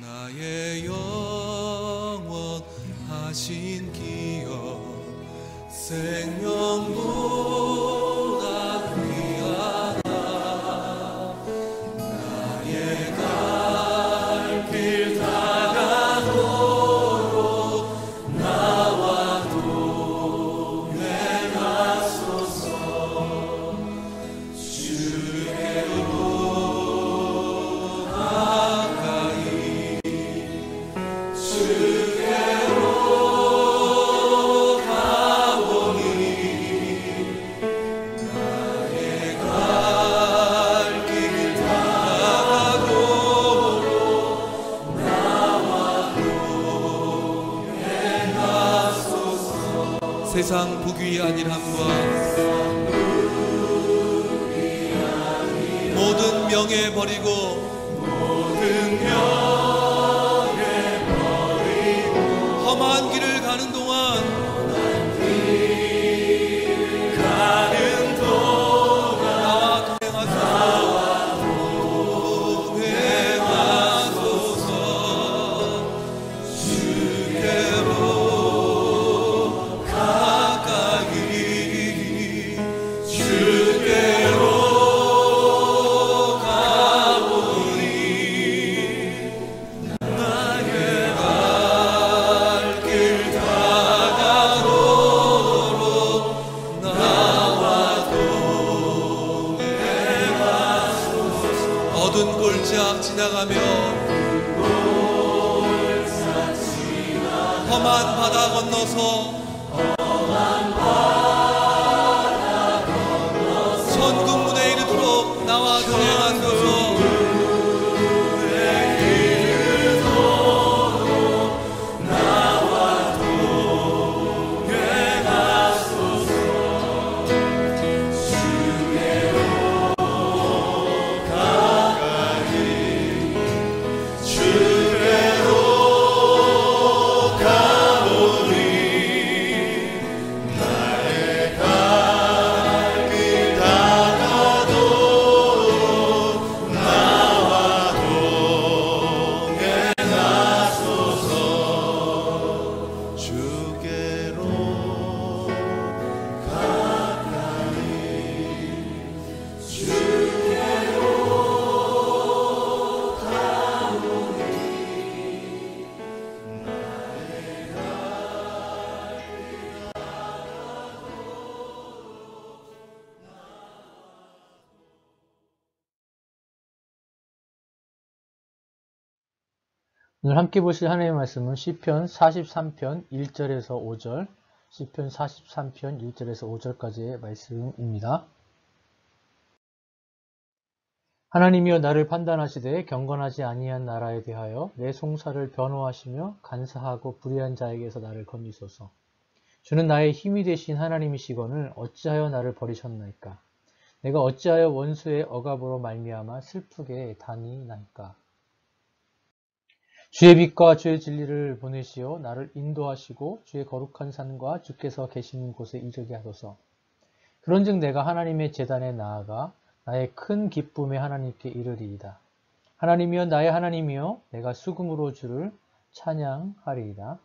나의 영원하신 기억 생명보다 귀하다. 나의 갈 길 다가도록 나와 동행하소서. 주께로 가까이 주께로 가오니 나의 갈 길 다가도록 나와 동행하소서. 세상 부귀 안일함과 모든 명예 버리고 험한 길을 가는 동안 나와 동행하소서. 주께로 가까이 주께로 가오니 나의 갈 길 다가도록 나와 동행하소서. 어두운 골짜 지나가며 험한 바다 건너서 천국문에 이르도록 나와 동행하소서. 오늘 함께 보실 하나님의 말씀은 시편 43편 1절에서 5절, 시편 43편 1절에서 5절까지의 말씀입니다. 하나님이여 나를 판단하시되 경건하지 아니한 나라에 대하여 내 송사를 변호하시며 간사하고 불의한 자에게서 나를 건지소서. 주는 나의 힘이 되신 하나님이시거늘 어찌하여 나를 버리셨나이까? 내가 어찌하여 원수의 억압으로 말미암아 슬프게 다니나이까? 주의 빛과 주의 진리를 보내시어 나를 인도하시고 주의 거룩한 산과 주께서 계시는 곳에 이르게 하소서. 그런즉 내가 하나님의 제단에 나아가 나의 큰 기쁨의 하나님께 이르리이다. 하나님이여 나의 하나님이여 내가 수금으로 주를 찬양하리이다.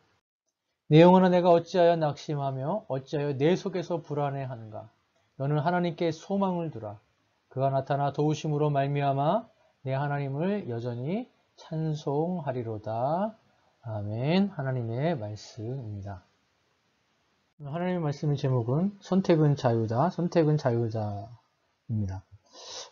내 영혼아 내가 어찌하여 낙심하며 어찌하여 내 속에서 불안해하는가? 너는 하나님께 소망을 두라. 그가 나타나 도우심으로 말미암아 내 하나님을 여전히 찬송하리로다. 아멘. 하나님의 말씀입니다. 하나님의 말씀의 제목은 선택은 자유다. 선택은 자유자입니다.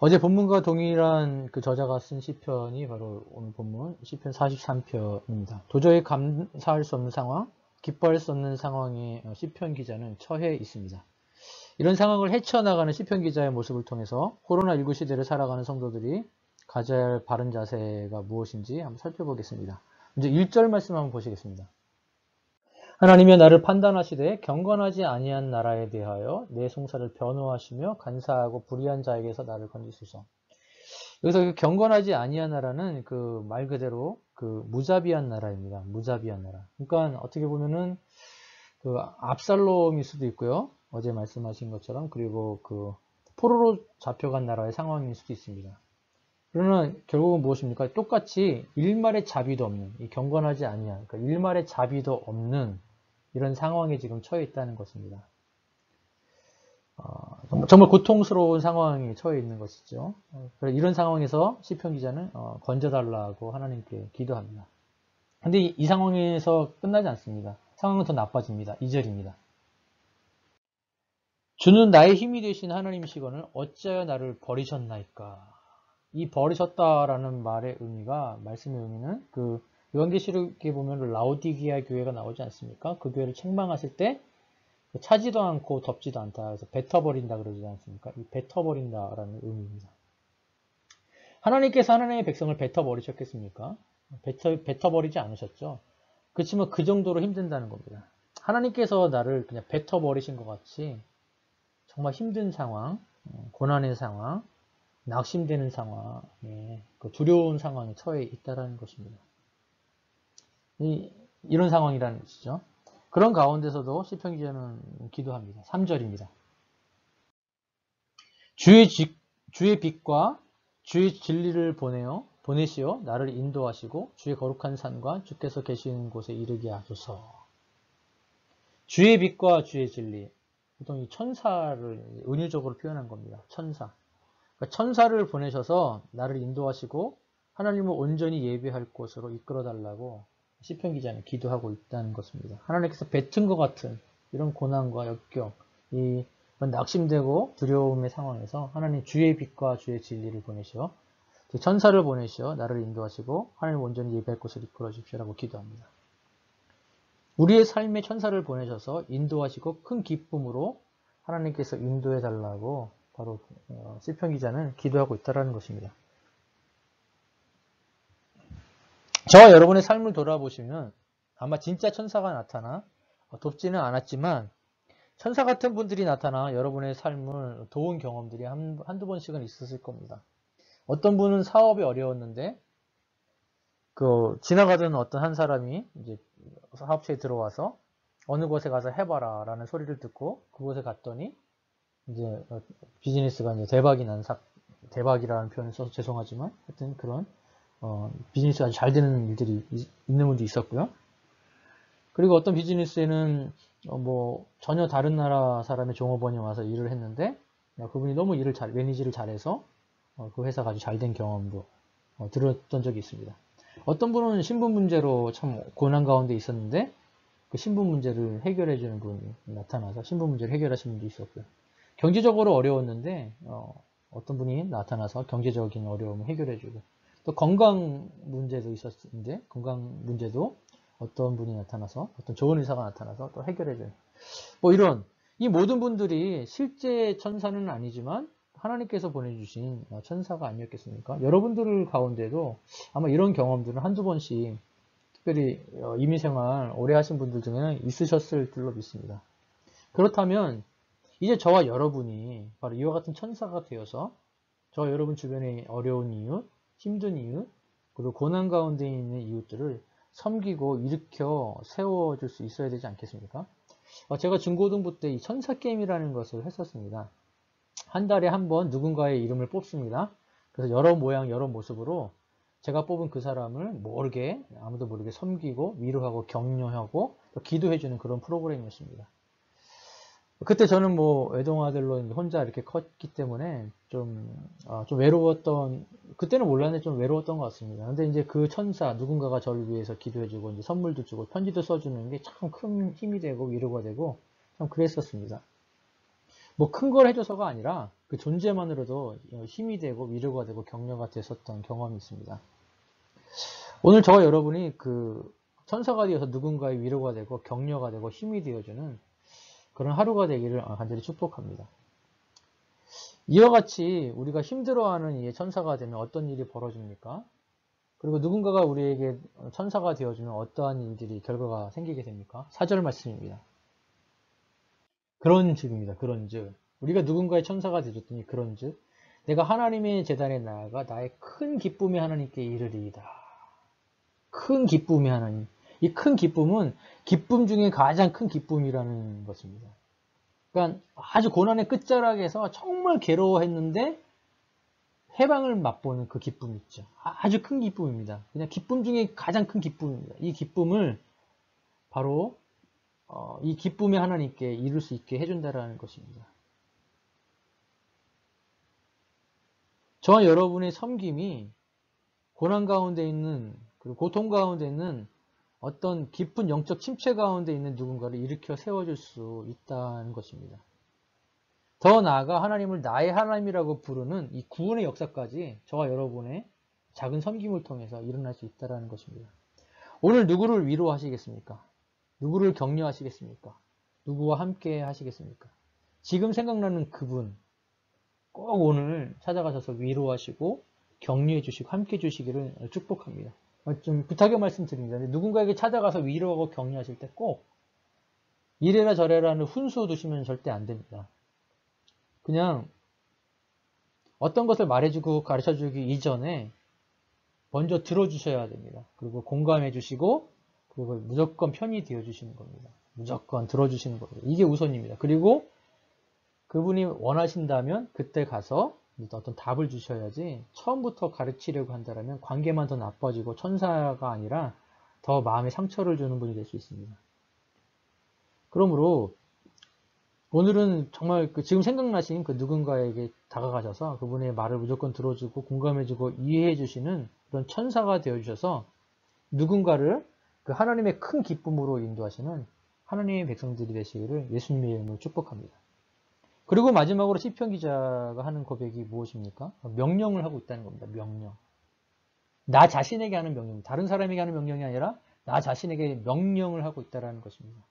어제 본문과 동일한 그 저자가 쓴 시편이 바로 오늘 본문 시편 43편입니다. 도저히 감사할 수 없는 상황, 기뻐할 수 없는 상황에 시편 기자는 처해 있습니다. 이런 상황을 헤쳐나가는 시편 기자의 모습을 통해서 코로나19 시대를 살아가는 성도들이 가져야 할 바른 자세가 무엇인지 한번 살펴보겠습니다. 먼저 1절 말씀 한번 보시겠습니다. 하나님이여 나를 판단하시되 경건하지 아니한 나라에 대하여 내 송사를 변호하시며 간사하고 불의한 자에게서 나를 건지소서. 여기서 그 경건하지 아니한 나라는 그 말 그대로 그 무자비한 나라입니다. 무자비한 나라. 그러니까 어떻게 보면은 그 압살롬일 수도 있고요. 어제 말씀하신 것처럼 그리고 그 포로로 잡혀간 나라의 상황일 수도 있습니다. 그러나 결국은 무엇입니까? 똑같이 일말의 자비도 없는, 이 경건하지 아니한, 그러니까 일말의 자비도 없는 이런 상황에 지금 처해 있다는 것입니다. 정말 고통스러운 상황에 처해 있는 것이죠. 이런 상황에서 시편 기자는 건져달라고 하나님께 기도합니다. 근데 이 상황에서 끝나지 않습니다. 상황은 더 나빠집니다. 2절입니다. 주는 나의 힘이 되신 하나님이시거늘 어찌하여 나를 버리셨나이까. 이 버리셨다라는 말의 의미가, 말씀의 의미는 그 요한계시록에 보면 라오디게아 교회가 나오지 않습니까? 그 교회를 책망하실 때 차지도 않고 덮지도 않다. 그래서 뱉어버린다 그러지 않습니까? 이 뱉어버린다라는 의미입니다. 하나님께서 하나님의 백성을 뱉어버리셨겠습니까? 뱉어버리지 않으셨죠. 그렇지만 그 정도로 힘든다는 겁니다. 하나님께서 나를 그냥 뱉어버리신 것 같이 정말 힘든 상황, 고난의 상황, 낙심되는 상황, 그 두려운 상황에 처해 있다는 것입니다. 이런 상황이라는 것이죠. 그런 가운데서도 시편 기자는 기도합니다. 3절입니다. 주의 빛과 주의 진리를 보내시어 나를 인도하시고 주의 거룩한 산과 주께서 계시는 곳에 이르게 하소서. 주의 빛과 주의 진리. 보통 이 천사를 은유적으로 표현한 겁니다. 천사. 그러니까 천사를 보내셔서 나를 인도하시고 하나님을 온전히 예배할 곳으로 이끌어달라고 시편 기자는 기도하고 있다는 것입니다. 하나님께서 뱉은 것 같은 이런 고난과 역경, 이런 낙심되고 두려움의 상황에서 하나님 주의 빛과 주의 진리를 보내시어 천사를 보내시어 나를 인도하시고 하나님 온전히 예배할 곳을 이끌어 주십시오라고 기도합니다. 우리의 삶에 천사를 보내셔서 인도하시고 큰 기쁨으로 하나님께서 인도해 달라고 바로 시편 기자는 기도하고 있다는 것입니다. 저와 여러분의 삶을 돌아보시면 아마 진짜 천사가 나타나 돕지는 않았지만 천사 같은 분들이 나타나 여러분의 삶을 도운 경험들이 한두 번씩은 있었을 겁니다. 어떤 분은 사업이 어려웠는데 지나가던 어떤 한 사람이 이제 사업체에 들어와서 어느 곳에 가서 해봐라 라는 소리를 듣고 그곳에 갔더니 이제 비즈니스가 이제 대박이라는 표현을 써서 죄송하지만 하여튼 그런 비즈니스가 아주 잘 되는 일들이 있는 분도 있었고요. 그리고 어떤 비즈니스에는 전혀 다른 나라 사람의 종업원이 와서 일을 했는데 그분이 너무 매니지를 잘해서 그 회사가 아주 잘 된 경험도 들었던 적이 있습니다. 어떤 분은 신분 문제로 참 고난 가운데 있었는데 그 신분 문제를 해결해 주는 분이 나타나서 신분 문제를 해결하신 분도 있었고요. 경제적으로 어려웠는데 어떤 분이 나타나서 경제적인 어려움을 해결해 주고 또 건강 문제도 있었는데 건강 문제도 어떤 분이 나타나서 어떤 좋은 의사가 나타나서 또 해결해 줘요. 이런 이 모든 분들이 실제 천사는 아니지만 하나님께서 보내주신 천사가 아니었겠습니까? 여러분들 가운데도 아마 이런 경험들은 한두 번씩 특별히 이민생활 오래 하신 분들 중에는 있으셨을 줄로 믿습니다. 그렇다면 이제 저와 여러분이 바로 이와 같은 천사가 되어서 저와 여러분 주변에 어려운 이웃, 힘든 이웃, 그리고 고난 가운데 있는 이웃들을 섬기고 일으켜 세워줄 수 있어야 되지 않겠습니까? 제가 중고등부 때 이 천사 게임이라는 것을 했었습니다. 한 달에 한 번 누군가의 이름을 뽑습니다. 그래서 여러 모양, 여러 모습으로 제가 뽑은 그 사람을 아무도 모르게 섬기고 위로하고 격려하고 기도해주는 그런 프로그램이었습니다. 그때 저는 외동아들로 혼자 이렇게 컸기 때문에 좀 그때는 몰랐는데 좀 외로웠던 것 같습니다. 근데 이제 그 천사, 누군가가 저를 위해서 기도해주고, 이제 선물도 주고, 편지도 써주는 게 참 큰 힘이 되고, 위로가 되고, 참 그랬었습니다. 큰 걸 해줘서가 아니라 그 존재만으로도 힘이 되고, 위로가 되고, 격려가 됐었던 경험이 있습니다. 오늘 저와 여러분이 그 천사가 되어서 누군가의 위로가 되고, 격려가 되고, 힘이 되어주는 그런 하루가 되기를 간절히 축복합니다. 이와 같이 우리가 힘들어하는 이 천사가 되면 어떤 일이 벌어집니까? 그리고 누군가가 우리에게 천사가 되어주면 어떠한 일들이 결과가 생기게 됩니까? 4절 말씀입니다. 그런즉입니다. 그런즉 우리가 누군가의 천사가 되어줬더니 그런즉 내가 하나님의 제단에 나아가 나의 큰 기쁨의 하나님께 이르리이다. 큰 기쁨의 하나님. 이 큰 기쁨은 기쁨 중에 가장 큰 기쁨이라는 것입니다. 그러니까 아주 고난의 끝자락에서 정말 괴로워했는데 해방을 맛보는 그 기쁨 있죠. 아주 큰 기쁨입니다. 그냥 기쁨 중에 가장 큰 기쁨입니다. 이 기쁨을 바로 이 기쁨의 하나님께 이룰 수 있게 해준다라는 것입니다. 저와 여러분의 섬김이 고난 가운데 있는, 그리고 고통 가운데 있는 어떤 깊은 영적 침체 가운데 있는 누군가를 일으켜 세워줄 수 있다는 것입니다. 더 나아가 하나님을 나의 하나님이라고 부르는 이 구원의 역사까지 저와 여러분의 작은 섬김을 통해서 일어날 수 있다는 것입니다. 오늘 누구를 위로하시겠습니까? 누구를 격려하시겠습니까? 누구와 함께 하시겠습니까? 지금 생각나는 그분 꼭 오늘 찾아가셔서 위로하시고 격려해 주시고 함께 해 주시기를 축복합니다. 좀 부탁의 말씀 드립니다. 누군가에게 찾아가서 위로하고 격려하실 때 꼭 이래라 저래라는 훈수 두시면 절대 안 됩니다. 그냥 어떤 것을 말해주고 가르쳐주기 이전에 먼저 들어주셔야 됩니다. 그리고 공감해 주시고 그리고 무조건 편이 되어 주시는 겁니다. 무조건 들어주시는 겁니다. 이게 우선입니다. 그리고 그분이 원하신다면 그때 가서 어떤 답을 주셔야지 처음부터 가르치려고 한다면 관계만 더 나빠지고 천사가 아니라 더 마음에 상처를 주는 분이 될 수 있습니다. 그러므로 오늘은 정말 지금 생각나신 그 누군가에게 다가가셔서 그분의 말을 무조건 들어주고 공감해주고 이해해주시는 그런 천사가 되어주셔서 누군가를 그 하나님의 큰 기쁨으로 인도하시는 하나님의 백성들이 되시기를 예수님의 이름으로 축복합니다. 그리고 마지막으로 시편 기자가 하는 고백이 무엇입니까? 명령을 하고 있다는 겁니다. 명령. 나 자신에게 하는 명령. 다른 사람에게 하는 명령이 아니라 나 자신에게 명령을 하고 있다는 것입니다.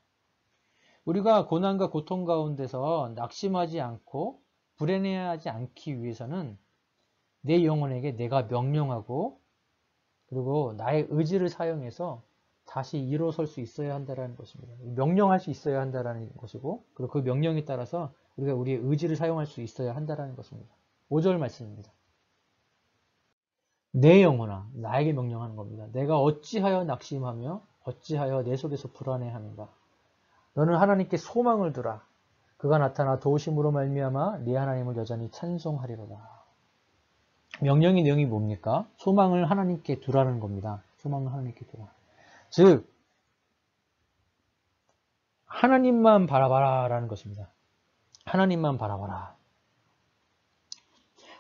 우리가 고난과 고통 가운데서 낙심하지 않고 불안해하지 않기 위해서는 내 영혼에게 내가 명령하고 그리고 나의 의지를 사용해서 다시 일어설 수 있어야 한다는 것입니다. 명령할 수 있어야 한다는 것이고 그리고 그 명령에 따라서 우리가 우리의 의지를 사용할 수 있어야 한다는 것입니다. 5절 말씀입니다. 내 영혼아 나에게 명령하는 겁니다. 내가 어찌하여 낙심하며 어찌하여 내 속에서 불안해하는가. 너는 하나님께 소망을 두라. 그가 나타나 도우심으로 말미암아 네 하나님을 여전히 찬송하리로다. 명령의 내용이 뭡니까? 소망을 하나님께 두라는 겁니다. 소망을 하나님께 두라. 즉 하나님만 바라봐라 라는 것입니다. 하나님만 바라봐라.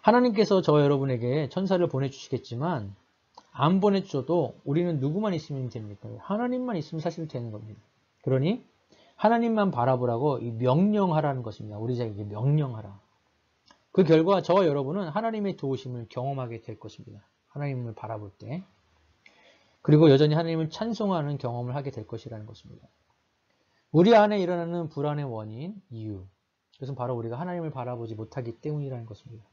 하나님께서 저와 여러분에게 천사를 보내주시겠지만 안 보내주셔도 우리는 누구만 있으면 됩니까? 하나님만 있으면 사실 되는 겁니다. 그러니 하나님만 바라보라고 명령하라는 것입니다. 우리 자에게 명령하라. 그 결과 저와 여러분은 하나님의 도우심을 경험하게 될 것입니다. 하나님을 바라볼 때. 그리고 여전히 하나님을 찬송하는 경험을 하게 될 것이라는 것입니다. 우리 안에 일어나는 불안의 원인, 이유. 그것은 바로 우리가 하나님을 바라보지 못하기 때문이라는 것입니다.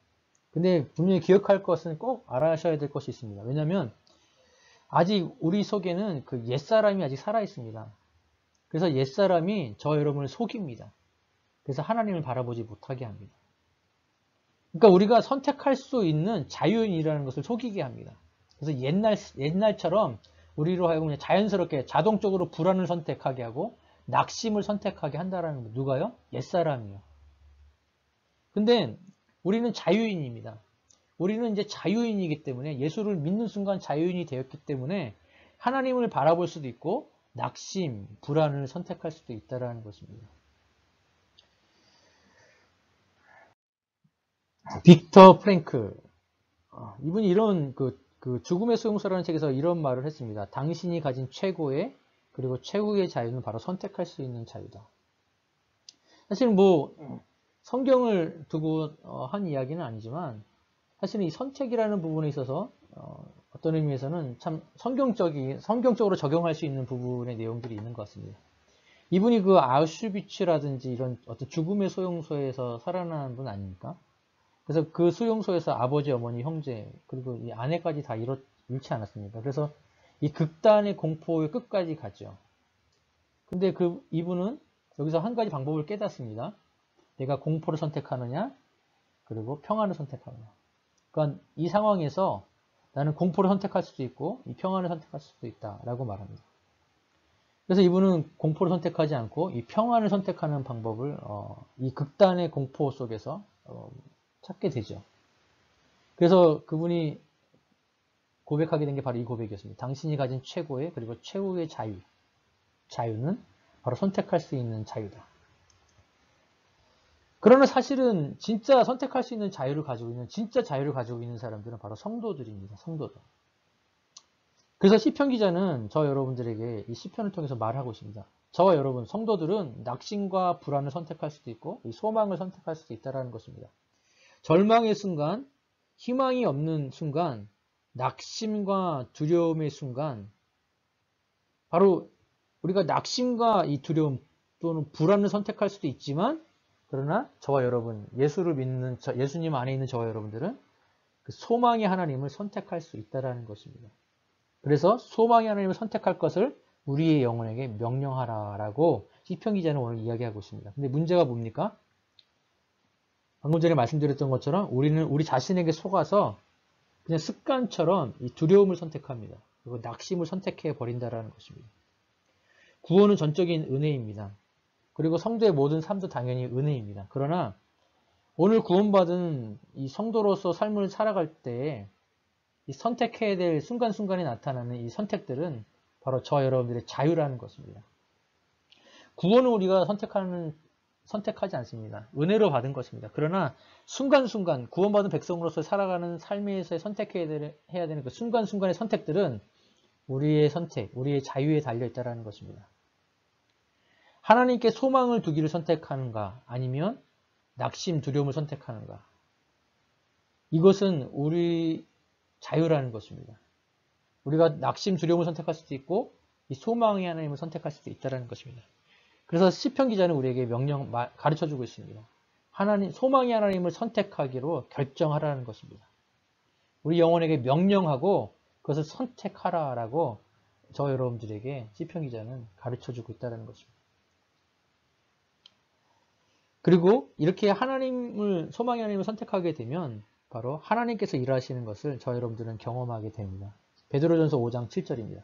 근데 분명히 기억할 것은 꼭 알아셔야 될 것이 있습니다. 왜냐하면 아직 우리 속에는 그 옛사람이 아직 살아있습니다. 그래서 옛사람이 저 여러분을 속입니다. 그래서 하나님을 바라보지 못하게 합니다. 그러니까 우리가 선택할 수 있는 자유인이라는 것을 속이게 합니다. 그래서 옛날처럼 우리로 하여금 그냥 자연스럽게 자동적으로 불안을 선택하게 하고 낙심을 선택하게 한다라는 겁니다. 누가요? 옛사람이요. 근데 우리는 자유인입니다. 우리는 이제 자유인이기 때문에 예수를 믿는 순간 자유인이 되었기 때문에 하나님을 바라볼 수도 있고 낙심, 불안을 선택할 수도 있다는 것입니다. 빅터 프랭클 이분이 이런 그 죽음의 수용소라는 책에서 이런 말을 했습니다. 당신이 가진 최고의 그리고 최후의 자유는 바로 선택할 수 있는 자유다. 사실 성경을 두고 한 이야기는 아니지만 사실은 이 선택이라는 부분에 있어서 어떤 의미에서는 참 성경적으로 적용할 수 있는 부분의 내용들이 있는 것 같습니다. 이분이 그 아우슈비츠라든지 이런 어떤 죽음의 소용소에서 살아난 분 아닙니까? 그래서 그 수용소에서 아버지, 어머니, 형제 그리고 이 아내까지 다 잃지 않았습니까? 그래서 이 극단의 공포의 끝까지 갔죠. 근데 이분은 여기서 한 가지 방법을 깨닫습니다. 내가 공포를 선택하느냐 그리고 평안을 선택하느냐. 그러니까 이 상황에서 나는 공포를 선택할 수도 있고 이 평안을 선택할 수도 있다라고 말합니다. 그래서 이분은 공포를 선택하지 않고 이 평안을 선택하는 방법을 이 극단의 공포 속에서 찾게 되죠. 그래서 그분이 고백하게 된 게 바로 이 고백이었습니다. 당신이 가진 최고의 그리고 최후의 자유. 자유는 바로 선택할 수 있는 자유다. 그러나 사실은 진짜 선택할 수 있는 자유를 가지고 있는, 진짜 자유를 가지고 있는 사람들은 바로 성도들입니다. 성도들. 그래서 시편 기자는 저 여러분들에게 이 시편을 통해서 말하고 있습니다. 저와 여러분, 성도들은 낙심과 불안을 선택할 수도 있고 소망을 선택할 수도 있다는 것입니다. 절망의 순간, 희망이 없는 순간, 낙심과 두려움의 순간, 바로 우리가 낙심과 이 두려움 또는 불안을 선택할 수도 있지만, 그러나 저와 여러분, 예수를 믿는 예수님 안에 있는 저와 여러분들은 그 소망의 하나님을 선택할 수 있다는 것입니다. 그래서 소망의 하나님을 선택할 것을 우리의 영혼에게 명령하라라고 시편 기자는 오늘 이야기하고 있습니다. 근데 문제가 뭡니까? 방금 전에 말씀드렸던 것처럼 우리는 우리 자신에게 속아서 그냥 습관처럼 이 두려움을 선택합니다. 그리고 낙심을 선택해 버린다라는 것입니다. 구원은 전적인 은혜입니다. 그리고 성도의 모든 삶도 당연히 은혜입니다. 그러나 오늘 구원받은 이 성도로서 삶을 살아갈 때 이 선택해야 될 순간순간에 나타나는 이 선택들은 바로 저와 여러분들의 자유라는 것입니다. 구원은 우리가 선택하지 않습니다. 은혜로 받은 것입니다. 그러나 순간순간 구원받은 백성으로서 살아가는 삶에서 선택해야 되는 그 순간순간의 선택들은 우리의 선택, 우리의 자유에 달려있다는 것입니다. 하나님께 소망을 두기를 선택하는가 아니면 낙심, 두려움을 선택하는가, 이것은 우리 자유라는 것입니다. 우리가 낙심, 두려움을 선택할 수도 있고 이 소망의 하나님을 선택할 수도 있다는 것입니다. 그래서 시편 기자는 우리에게 가르쳐주고 있습니다. 소망의 하나님을 선택하기로 결정하라는 것입니다. 우리 영혼에게 명령하고 그것을 선택하라라고 저 여러분들에게 시편 기자는 가르쳐주고 있다는 것입니다. 그리고 이렇게 소망의 하나님을 선택하게 되면 바로 하나님께서 일하시는 것을 저 여러분들은 경험하게 됩니다. 베드로전서 5장 7절입니다.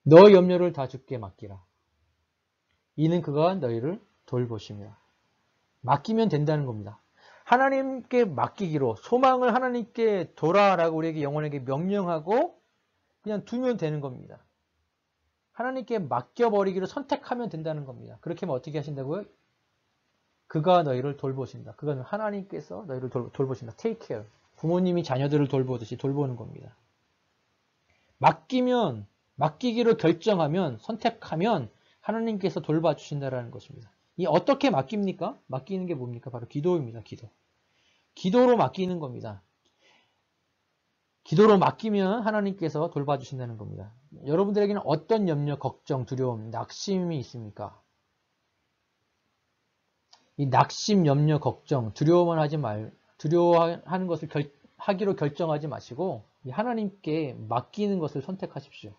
너 염려를 다 주께 맡기라. 이는 그가 너희를 돌보심이라. 맡기면 된다는 겁니다. 하나님께 맡기기로, 소망을 하나님께 둬라라고 우리에게 영혼에게 명령하고 그냥 두면 되는 겁니다. 하나님께 맡겨버리기로 선택하면 된다는 겁니다. 그렇게 하면 어떻게 하신다고요? 그가 너희를 돌보신다. 그건 하나님께서 너희를 돌보신다. Take care. 부모님이 자녀들을 돌보듯이 돌보는 겁니다. 맡기기로 결정하면, 선택하면 하나님께서 돌봐주신다는 것입니다. 이 어떻게 맡깁니까? 맡기는 게 뭡니까? 바로 기도입니다. 기도로 맡기는 겁니다. 기도로 맡기면 하나님께서 돌봐주신다는 겁니다. 여러분들에게는 어떤 염려, 걱정, 두려움, 낙심이 있습니까? 이 낙심, 염려, 걱정, 두려워하는 것을 하기로 결정하지 마시고 하나님께 맡기는 것을 선택하십시오.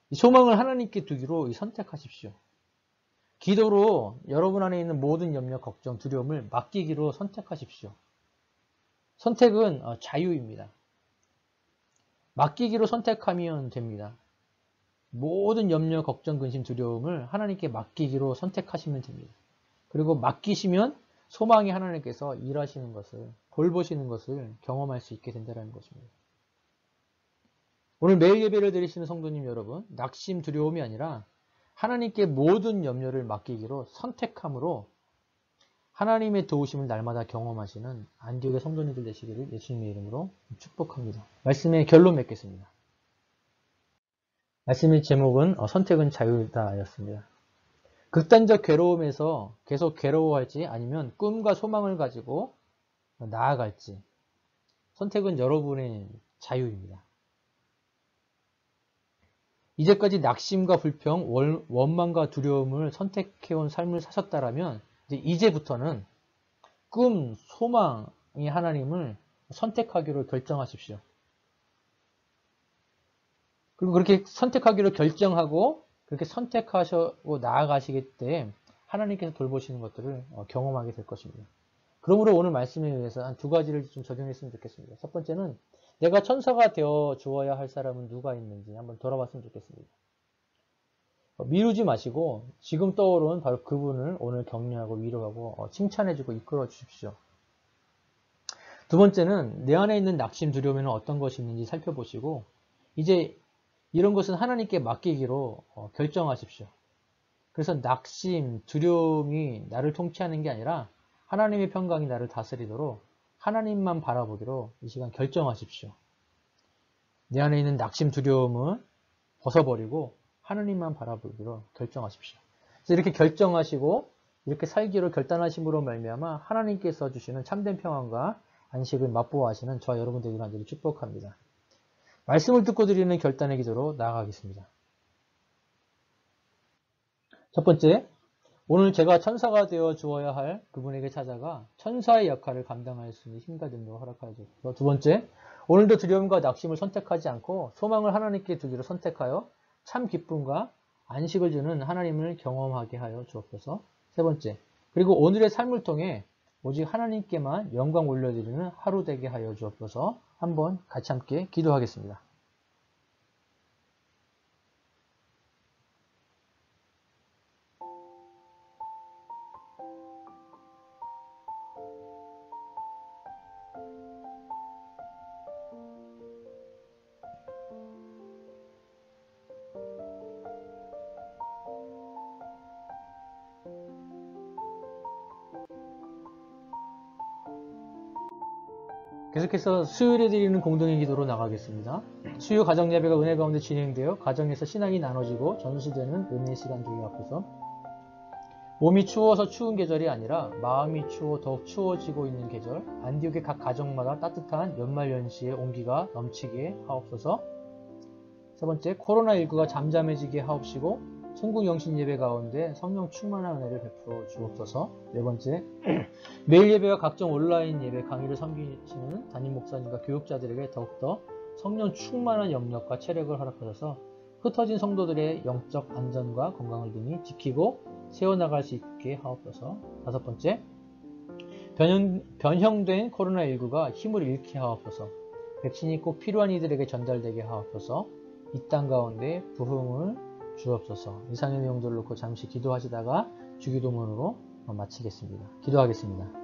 이 소망을 하나님께 두기로 선택하십시오. 기도로 여러분 안에 있는 모든 염려, 걱정, 두려움을 맡기기로 선택하십시오. 선택은 자유입니다. 맡기기로 선택하면 됩니다. 모든 염려, 걱정, 근심, 두려움을 하나님께 맡기기로 선택하시면 됩니다. 그리고 맡기시면 소망이 하나님께서 일하시는 것을, 돌보시는 것을 경험할 수 있게 된다는 것입니다. 오늘 매일 예배를 드리시는 성도님 여러분, 낙심, 두려움이 아니라 하나님께 모든 염려를 맡기기로 선택함으로 하나님의 도우심을 날마다 경험하시는 안디옥의 성도님들 되시기를 예수님의 이름으로 축복합니다. 말씀의 결론 맺겠습니다. 말씀의 제목은 선택은 자유다였습니다. 극단적 괴로움에서 계속 괴로워할지 아니면 꿈과 소망을 가지고 나아갈지, 선택은 여러분의 자유입니다. 이제까지 낙심과 불평, 원망과 두려움을 선택해온 삶을 사셨다라면 이제부터는 꿈, 소망의 하나님을 선택하기로 결정하십시오. 그리고 그렇게 선택하기로 결정하고 그렇게 선택하시고 나아가시기 때문에 하나님께서 돌보시는 것들을 경험하게 될 것입니다. 그러므로 오늘 말씀에 의해서 한 두 가지를 좀 적용했으면 좋겠습니다. 첫 번째는 내가 천사가 되어 주어야 할 사람은 누가 있는지 한번 돌아봤으면 좋겠습니다. 미루지 마시고 지금 떠오르는 바로 그분을 오늘 격려하고 위로하고 칭찬해주고 이끌어 주십시오. 두 번째는 내 안에 있는 낙심, 두려움에는 어떤 것이 있는지 살펴보시고 이제 이런 것은 하나님께 맡기기로 결정하십시오. 그래서 낙심, 두려움이 나를 통치하는 게 아니라 하나님의 평강이 나를 다스리도록 하나님만 바라보기로 이 시간 결정하십시오. 내 안에 있는 낙심, 두려움을 벗어버리고 하나님만 바라보기로 결정하십시오. 그래서 이렇게 결정하시고 이렇게 살기로 결단하심으로 말미암아 하나님께서 주시는 참된 평안과 안식을 맛보아하시는 저와 여러분들이 간절히 축복합니다. 말씀을 듣고 드리는 결단의 기도로 나아가겠습니다. 첫 번째, 오늘 제가 천사가 되어 주어야 할 그분에게 찾아가 천사의 역할을 감당할 수 있는 힘과 능력을 허락하여 주옵소서. 두 번째, 오늘도 두려움과 낙심을 선택하지 않고 소망을 하나님께 두기로 선택하여 참 기쁨과 안식을 주는 하나님을 경험하게 하여 주옵소서. 세 번째, 그리고 오늘의 삶을 통해 오직 하나님께만 영광 올려드리는 하루 되게 하여 주옵소서. 한번 같이 함께 기도하겠습니다. 계속해서 수요일에 드리는 공동의 기도로 나가겠습니다. 수요 가정 예배가 은혜 가운데 진행되어 가정에서 신앙이 나눠지고 전수되는 은혜 시간 되게 앞에서 몸이 추워서 추운 계절이 아니라 마음이 추워 더욱 추워지고 있는 계절, 안디옥의 각 가정마다 따뜻한 연말연시의 온기가 넘치게 하옵소서. 세 번째, 코로나19가 잠잠해지게 하옵시고 천국 영신 예배 가운데 성령 충만한 은혜를 베풀어 주옵소서. 네 번째, 매일 예배와 각종 온라인 예배 강의를 섬기시는 담임 목사님과 교육자들에게 더욱더 성령 충만한 영역과 체력을 허락하셔서 흩어진 성도들의 영적 안전과 건강을 등이 지키고 세워나갈 수 있게 하옵소서. 다섯 번째, 변형된 코로나19가 힘을 잃게 하옵소서. 백신이 꼭 필요한 이들에게 전달되게 하옵소서. 이 땅 가운데 부흥을 주옵소서. 이상의 내용들을 놓고 잠시 기도하시다가 주기도문으로 마치겠습니다. 기도하겠습니다.